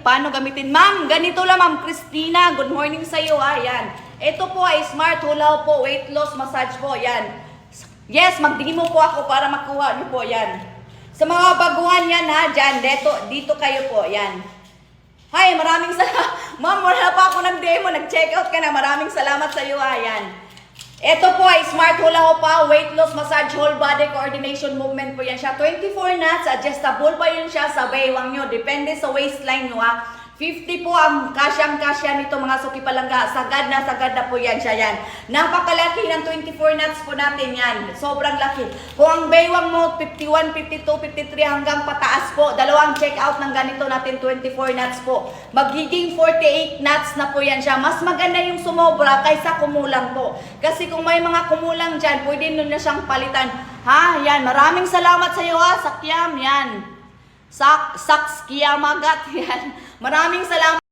paano gamitin? Ma'am, ganito lang Ma'am Christina. Good morning sa iyo ha. Yan. Ito po ay Smart Hula po, weight loss massage po. Yan. Yes, magdemo po ako para makuha niyo po. Yan. Sa mga baguhan yan ha, dyan. Dito kayo po. Yan. Hi, maraming salamat. Ma'am, wala pa ako nag-demo. Nag-check out ka na. Maraming salamat sa iyo ha. Yan. Ito po ay Smart Hula Hopa, weight loss massage, whole body coordination movement po yan siya. 24 knots, adjustable pa yun siya sa baywang nyo. Depende sa waistline nyo ha. 50 po ang kasyang-kasya nito mga suki palangga. Sagad na po yan siya yan. Napakalaki ng 24 knots po natin yan. Sobrang laki. Kung ang baywang mo 51, 52, 53 hanggang pataas po. Dalawang check out ng ganito natin 24 knots po. Magiging 48 knots na po yan siya. Mas maganda yung sumobra kaysa kumulang po. Kasi kung may mga kumulang dyan, pwede nyo na siyang palitan. Ha? Yan. Maraming salamat sa iyo ha. Sakyam. Yan. Saks Kiamagat. Yan. Maraming salamat.